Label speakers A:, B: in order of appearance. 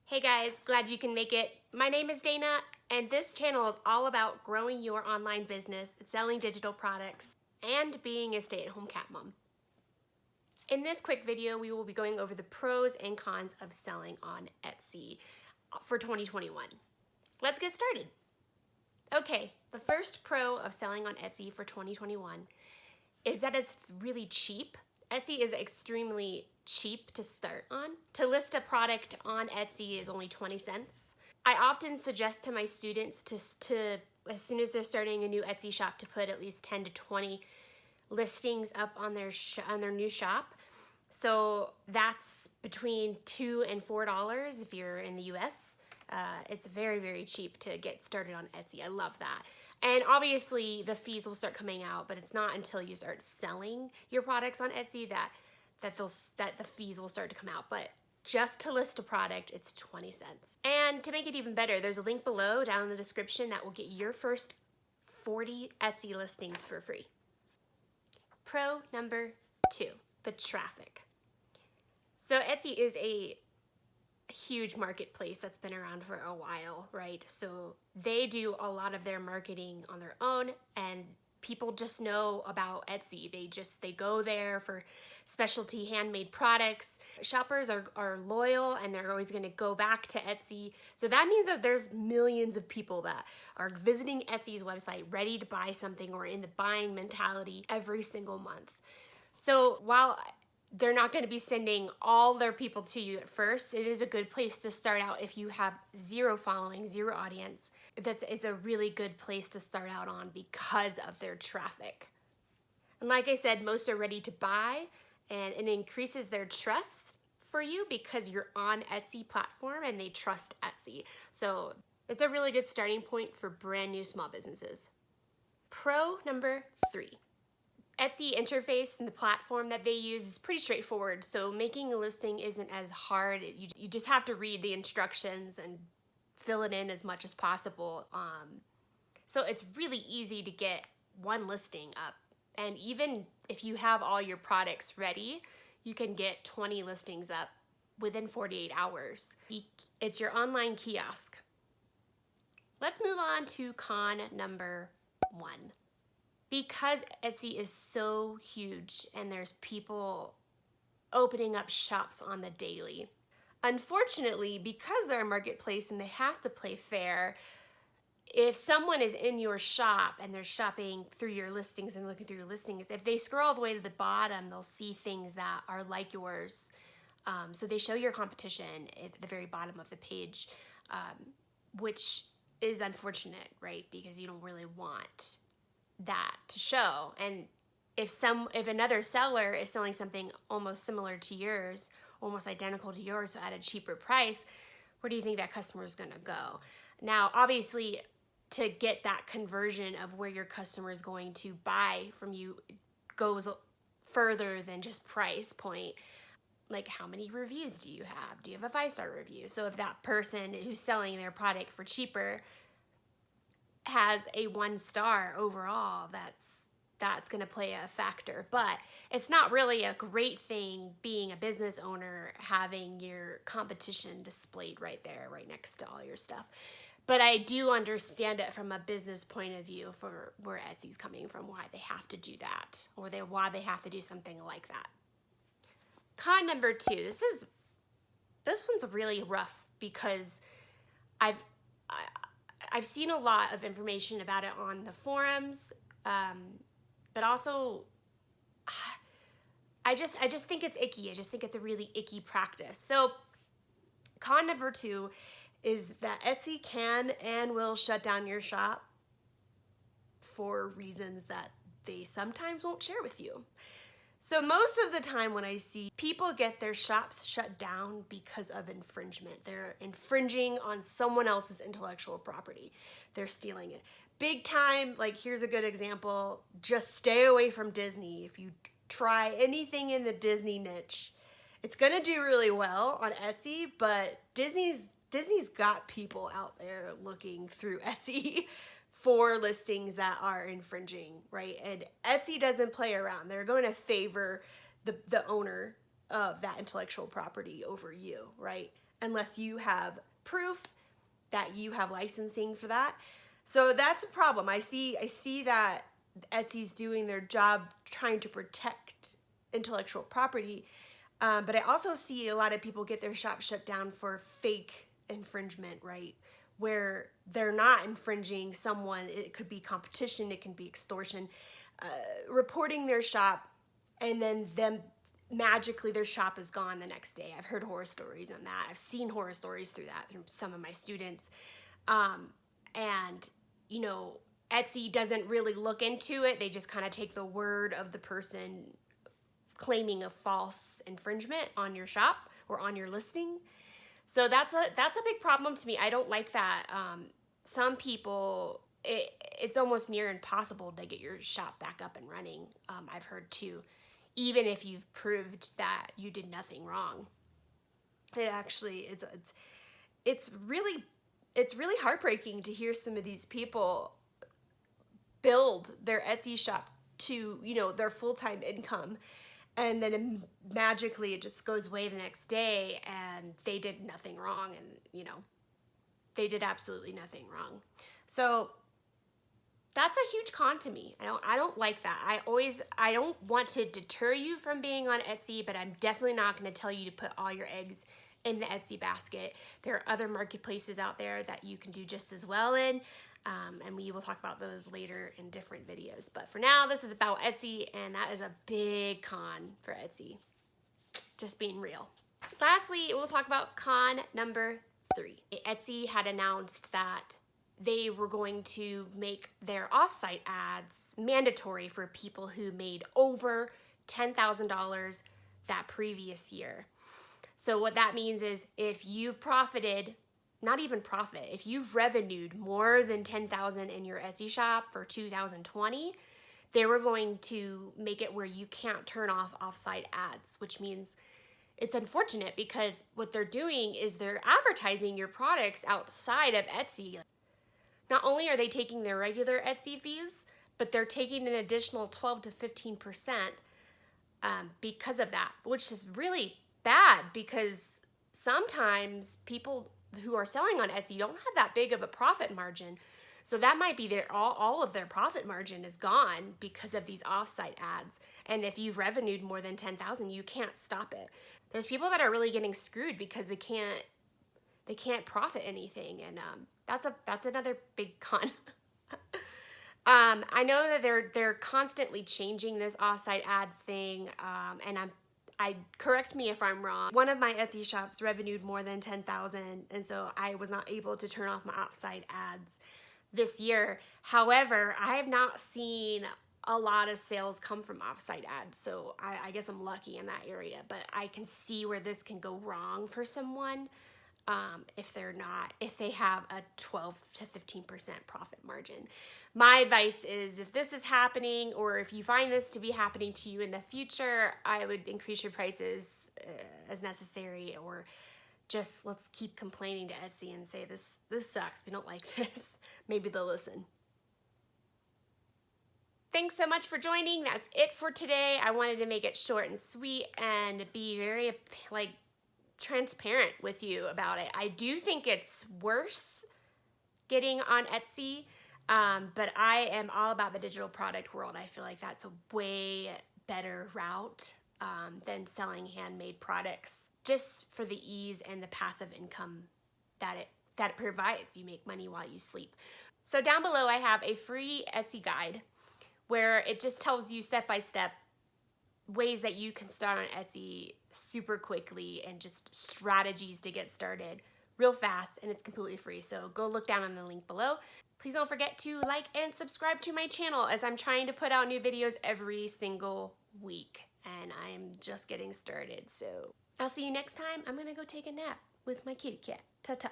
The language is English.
A: Hey guys, glad you can make it. My name is Dana, and this channel is all about growing your online business, selling digital products, and being a stay-at-home cat mom. In this quick video, we will be going over the pros and cons of selling on Etsy for 2021. Let's get started. Okay, the first pro of selling on Etsy for 2021 is that it's really cheap. Etsy is extremely cheap to start on. To list a product on Etsy is only 20 cents. I often suggest to my students to as soon as they're starting a new Etsy shop, to put at least 10 to 20 listings up on their new shop. So that's between $2 and $4 if you're in the US. It's very, very cheap to get started on Etsy. I love that. And obviously the fees will start coming out, but it's not until you start selling your products on Etsy that the fees will start to come out. But just to list a product, it's 20 cents. And to make it even better, there's a link below down in the description that will get your first 40 Etsy listings for free. Pro number 2, the traffic. So Etsy is a huge marketplace that's been around for a while, right? So they do a lot of their marketing on their own, and people just know about Etsy. They go there for specialty handmade products. Shoppers are loyal, and they're always going to go back to Etsy. So that means that there's millions of people that are visiting Etsy's website ready to buy something or in the buying mentality every single month. So while they're not going to be sending all their people to you at first, it is a good place to start out if you have zero following, zero audience. It's a really good place to start out on because of their traffic. And like I said, most are ready to buy, and it increases their trust for you because you're on Etsy platform and they trust Etsy. So it's a really good starting point for brand new small businesses. Pro number 3. Etsy interface and the platform that they use is pretty straightforward, so making a listing isn't as hard. You just have to read the instructions and fill it in as much as possible. So it's really easy to get one listing up, and even if you have all your products ready, you can get 20 listings up within 48 hours. It's your online kiosk. Let's move on to con number 1. Because Etsy is so huge and there's people opening up shops on the daily, unfortunately, because they're a marketplace and they have to play fair, if someone is in your shop and they're shopping through your listings and looking through your listings, if they scroll all the way to the bottom, they'll see things that are like yours. So they show your competition at the very bottom of the page, which is unfortunate, right? Because you don't really want that to show. And if another seller is selling something almost similar to yours, almost identical to yours, so at a cheaper price, where do you think that customer is going to go? Now, obviously, to get that conversion of where your customer is going to buy from you goes further than just price point. Like, how many reviews do you have? Do you have a 5-star review? So if that person who's selling their product for cheaper has a 1-star overall, that's going to play a factor. But it's not really a great thing being a business owner having your competition displayed right there, right next to all your stuff. But I do understand it from a business point of view for where Etsy's coming from, why they have to do that, or why they have to do something like that. Con number 2. This one's really rough because I've seen a lot of information about it on the forums, but also I just think it's icky. I just think it's a really icky practice. So con number 2 is that Etsy can and will shut down your shop for reasons that they sometimes won't share with you. So most of the time when I see people get their shops shut down because of infringement, they're infringing on someone else's intellectual property. They're stealing it. Big time, like here's a good example, just stay away from Disney. If you try anything in the Disney niche, it's gonna do really well on Etsy, but Disney's got people out there looking through Etsy for listings that are infringing, right? And Etsy doesn't play around. They're going to favor the owner of that intellectual property over you, right? unless you have proof that you have licensing for that. So that's a problem. I see that Etsy's doing their job trying to protect intellectual property, but I also see a lot of people get their shop shut down for fake infringement, right? Where they're not infringing someone. It could be competition, it can be extortion, reporting their shop, and then them magically their shop is gone the next day. I've heard horror stories on that. I've seen horror stories through that from some of my students. And, you know, Etsy doesn't really look into it. They just kind of take the word of the person claiming a false infringement on your shop or on your listing. So that's a big problem to me. I don't like that. Some people, it's almost near impossible to get your shop back up and running. I've heard too, even if you've proved that you did nothing wrong. It's really heartbreaking to hear some of these people build their Etsy shop to, you know, their full-time income, and then magically it just goes away the next day and they did nothing wrong, and, you know, they did absolutely nothing wrong. So that's a huge con to me. I don't like that. I don't want to deter you from being on Etsy, but I'm definitely not going to tell you to put all your eggs in the Etsy basket. There are other marketplaces out there that you can do just as well in, and we will talk about those later in different videos. But for now, this is about Etsy, and that is a big con for Etsy. Just being real. Lastly, we'll talk about con number 3. Etsy had announced that they were going to make their offsite ads mandatory for people who made over $10,000 that previous year. So what that means is if you've profited, not even profit, if you've revenued more than $10,000 in your Etsy shop for 2020, they were going to make it where you can't turn off offsite ads, which means it's unfortunate because what they're doing is they're advertising your products outside of Etsy. Not only are they taking their regular Etsy fees, but they're taking an additional 12 to 15% because of that, which is really bad because sometimes people who are selling on Etsy don't have that big of a profit margin. So that might be all of their profit margin is gone because of these offsite ads. And if you've revenued more than $10,000, you can't stop it. There's people that are really getting screwed because they can't profit anything, and that's another big con. I know that they're constantly changing this offsite ads thing, and correct me if I'm wrong. One of my Etsy shops revenued more than $10,000, and so I was not able to turn off my offsite ads this year. However, I have not seen a lot of sales come from offsite ads, so I guess I'm lucky in that area, but I can see where this can go wrong for someone if they have a 12 to 15% profit margin. My advice is if this is happening, or if you find this to be happening to you in the future, I would increase your prices as necessary, or just let's keep complaining to Etsy and say this sucks, we don't like this. Maybe they'll listen. Thanks so much for joining. That's it for today. I wanted to make it short and sweet and be very transparent with you about it. I do think it's worth getting on Etsy, but I am all about the digital product world. I feel like that's a way better route than selling handmade products, just for the ease and the passive income that it provides. You make money while you sleep. So down below I have a free Etsy guide where it just tells you step-by-step ways that you can start on Etsy super quickly and just strategies to get started real fast, and it's completely free. So go look down on the link below. Please don't forget to like and subscribe to my channel, as I'm trying to put out new videos every single week, and I'm just getting started. So I'll see you next time. I'm gonna go take a nap with my kitty cat. Ta-ta.